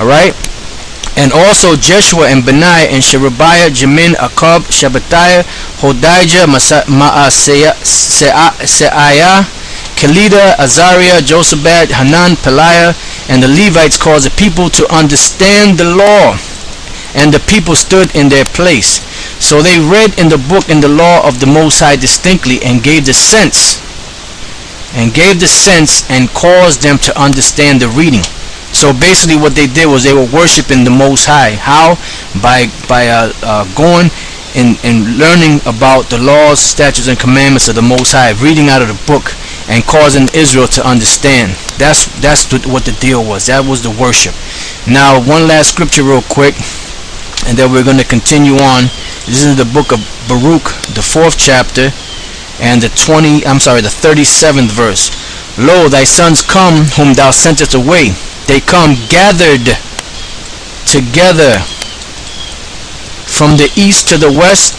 Alright? And also Jeshua and Benaiah and Sherebiah, Jamin, Akab, Shabbataiah, Hodijah, Seaiah, Kelida, Azariah, Josabad, Hanan, Peliah, and the Levites caused the people to understand the law, and the people stood in their place. So they read in the book in the law of the Most High distinctly, and gave the sense, and caused them to understand the reading. So basically what they did was they were worshiping the Most High. How? By going and learning about the laws, statutes, and commandments of the Most High, reading out of the book, and causing Israel to understand. That's what the deal was. That was the worship. Now, one last scripture real quick, and then we're going to continue on. This is the book of Baruch, the 4th chapter, and the 37th verse. Lo, thy sons come, whom thou sentest away. They come gathered together from the east to the west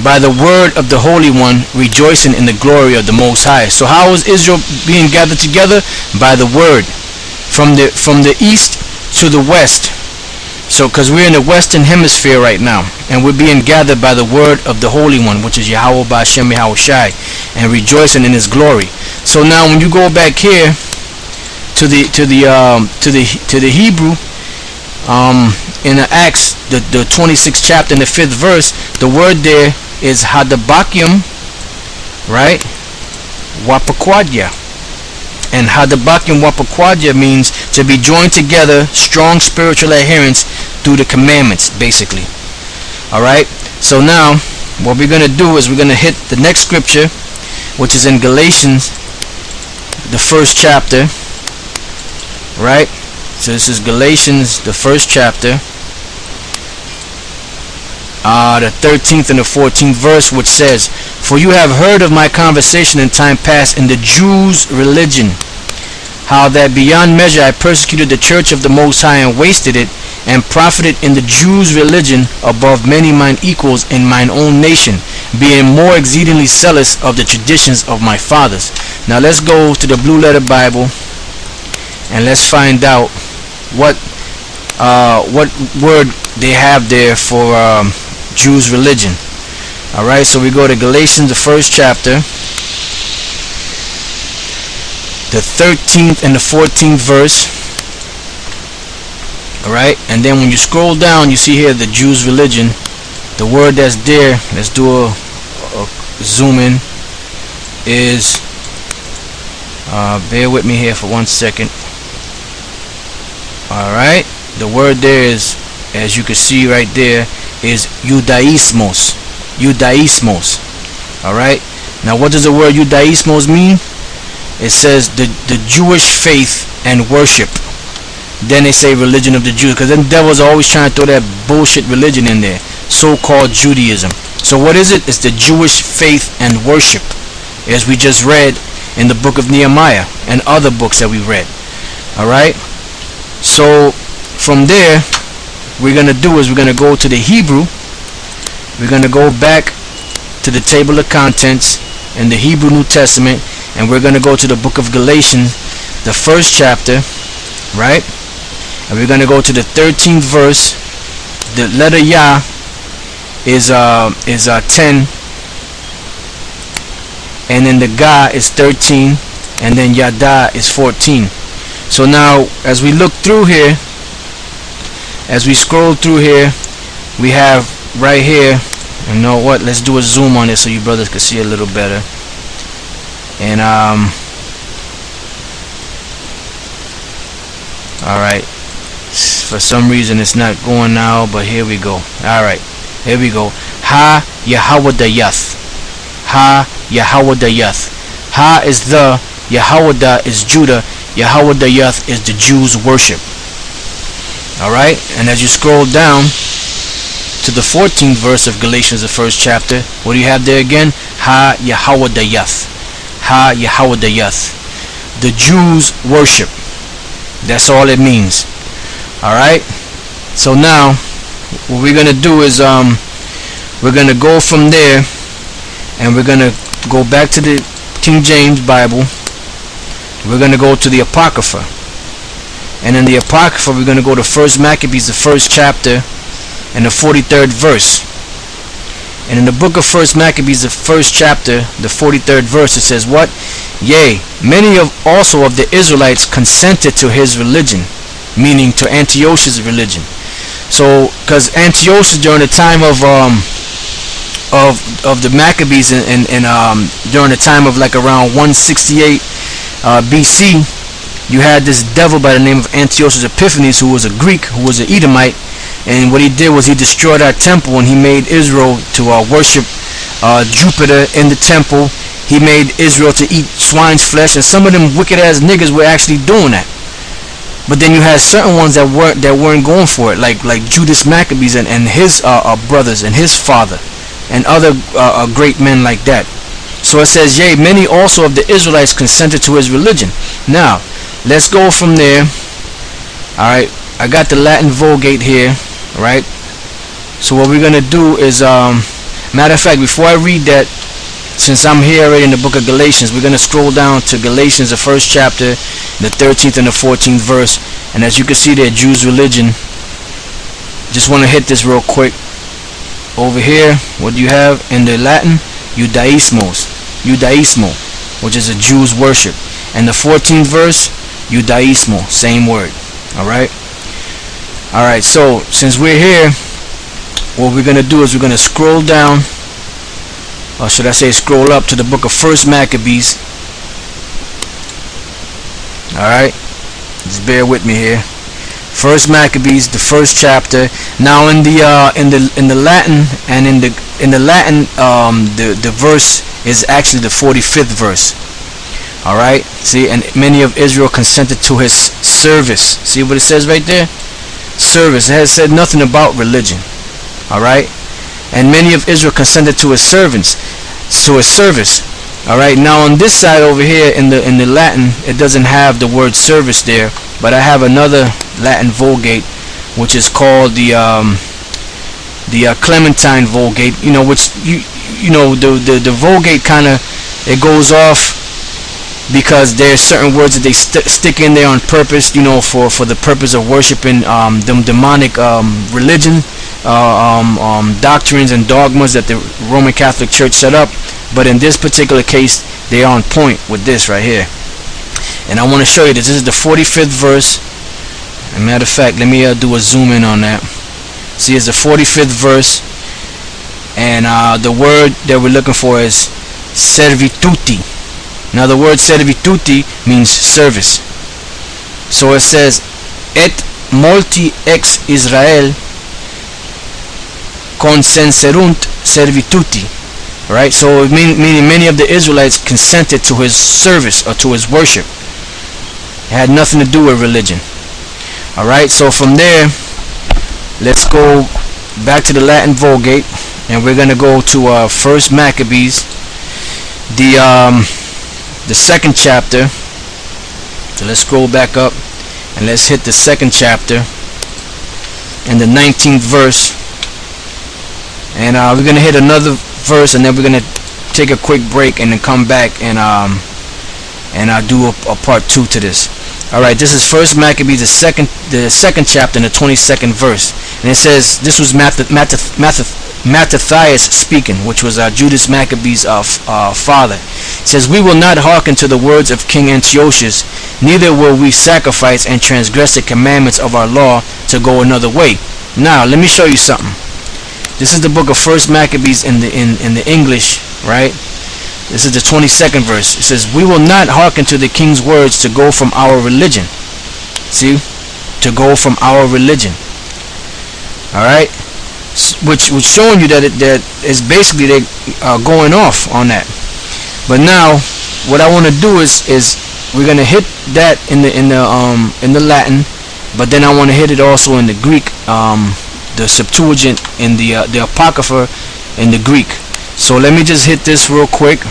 by the word of the Holy One, rejoicing in the glory of the Most High. So how is Israel being gathered together? By the word. From the east to the west. So because we're in the western hemisphere right now, and we're being gathered by the word of the Holy One, which is Yahweh Ba'Shem Yahweh Shai, and rejoicing in his glory. So now when you go back here to the Hebrew, in the Acts, the 26th chapter and the 5th verse, the word there is Hadabakim, right? Wapakwadya. And Hadabakim Wapakwadya means to be joined together, strong spiritual adherence through the commandments, basically. Alright? So now, what we're going to do is we're going to hit the next scripture, which is in Galatians, the 1st chapter. Right? So this is Galatians, the 1st chapter, the 13th and the 14th verse, which says, For you have heard of my conversation in time past in the Jews' religion, how that beyond measure I persecuted the church of the Most High, and wasted it, and profited in the Jews' religion above many mine equals in mine own nation, being more exceedingly zealous of the traditions of my fathers. Now let's go to the Blue Letter Bible, and let's find out what word they have there for Jews' religion. Alright, so we go to Galatians, the 1st chapter, the 13th and the 14th verse. Alright, and then when you scroll down, you see here the Jews' religion. The word that's there, let's do a zoom in, is, bear with me here for 1 second. Alright, the word there is, as you can see right there, is Judaismos. Alright, now what does the word Judaismos mean? It says the Jewish faith and worship. Then they say religion of the Jews, because then devils are always trying to throw that bullshit religion in there, so-called Judaism. So what is it? It's the Jewish faith and worship, as we just read in the book of Nehemiah and other books that we read. Alright, so from there, we're going to do is we're going to go to the Hebrew. We're going to go back to the table of contents in the Hebrew New Testament, and we're going to go to the book of Galatians, the 1st chapter, right? And we're going to go to the 13th verse. The letter Yah is 10, and then the Ga is 13, and then Yada is 14. So now, as we look through here, as we scroll through here, we have right here, you know what, let's do a zoom on it so you brothers can see a little better. And alright, for some reason it's not going now, but here we go. Alright, here we go. Ha Yahawadayath. Ha Yahawadayath. Ha is the, Yahawada is Judah, Yahawadayath is the Jews' worship. Alright, and as you scroll down to the 14th verse of Galatians, the 1st chapter, what do you have there again? Ha Yahawadayath. Ha Yahawadayath. The Jews' worship. That's all it means. Alright, so now what we're going to do is we're going to go from there, and we're going to go back to the King James Bible. We're going to go to the Apocrypha. And in the Apocrypha, we're going to go to 1 Maccabees, the 1st chapter, and the 43rd verse. And in the book of 1 Maccabees, the 1st chapter, the 43rd verse, it says what? Yea, many also of the Israelites consented to his religion, meaning to Antiochus' religion. So, because Antiochus during the time of the Maccabees and during the time of like around 168 BC, you had this devil by the name of Antiochus Epiphanes, who was a Greek, who was an Edomite, and what he did was he destroyed our temple, and he made Israel to worship Jupiter in the temple. He made Israel to eat swine's flesh, and some of them wicked ass niggas were actually doing that. But then you had certain ones that weren't going for it, like Judas Maccabees and his brothers and his father, and other great men like that. So it says, yea, many also of the Israelites consented to his religion. Now, let's go from there. Alright, I got the Latin Vulgate here, right? So what we're going to do is, matter of fact, before I read that, since I'm here already in the book of Galatians, we're going to scroll down to Galatians, the 1st chapter, the 13th and the 14th verse. And as you can see there, Jews' religion. Just want to hit this real quick. Over here, what do you have in the Latin? Judaismo, which is a Jew's worship. And the 14th verse, Judaismo, same word. Alright? Alright, so since we're here, what we're going to do is we're going to scroll down, or should I say scroll up to the book of 1 Maccabees. Alright? Just bear with me here. 1 Maccabees, the 1st chapter. Now in the Latin and in the Latin, the verse is actually the 45th verse. All right. See, and many of Israel consented to his service. See what it says right there? Service. It has said nothing about religion. All right. And many of Israel consented to his servants, to his service. All right. Now on this side over here in the Latin, it doesn't have the word service there, but I have another Latin Vulgate, which is called the Clementine Vulgate. You know, which you know the Vulgate kind of, it goes off because there's certain words that they stick in there on purpose. You know, for the purpose of worshiping them demonic religion, doctrines and dogmas that the Roman Catholic Church set up. But in this particular case, they are on point with this right here. And I want to show you this. This is the 45th verse. As a matter of fact, let me do a zoom in on that. See, it's the 45th verse. And the word that we're looking for is servituti. Now the word servituti means service. So it says, et multi ex Israel consenserunt servituti. Right? So meaning many of the Israelites consented to his service or to his worship. It had nothing to do with religion. Alright, so from there, let's go back to the Latin Vulgate, and we're going to go to 1 Maccabees, the 2nd chapter. So let's scroll back up, and let's hit the 2nd chapter, and the 19th verse. And we're going to hit another verse, and then we're going to take a quick break, and then come back and do a part 2 to this. Alright, this is 1 Maccabees, the second chapter, and the 22nd verse. And it says, this was Mattathias speaking, which was Judas Maccabees' father. It says, we will not hearken to the words of King Antiochus, neither will we sacrifice and transgress the commandments of our law to go another way. Now, let me show you something. This is the book of 1 Maccabees in the English, right? This is the 22nd verse. It says, we will not hearken to the king's words to go from our religion. See? To go from our religion. Alright? Which was showing you that it's basically they going off on that. But now, what I want to do is we're going to hit that in the Latin, but then I want to hit it also in the Greek, the Septuagint, in the Apocrypha in the Greek. So let me just hit this real quick.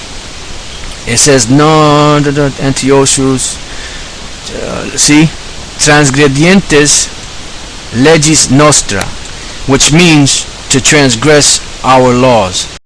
It says, no, Antiochus, see, transgredientes legis nostra, which means to transgress our laws.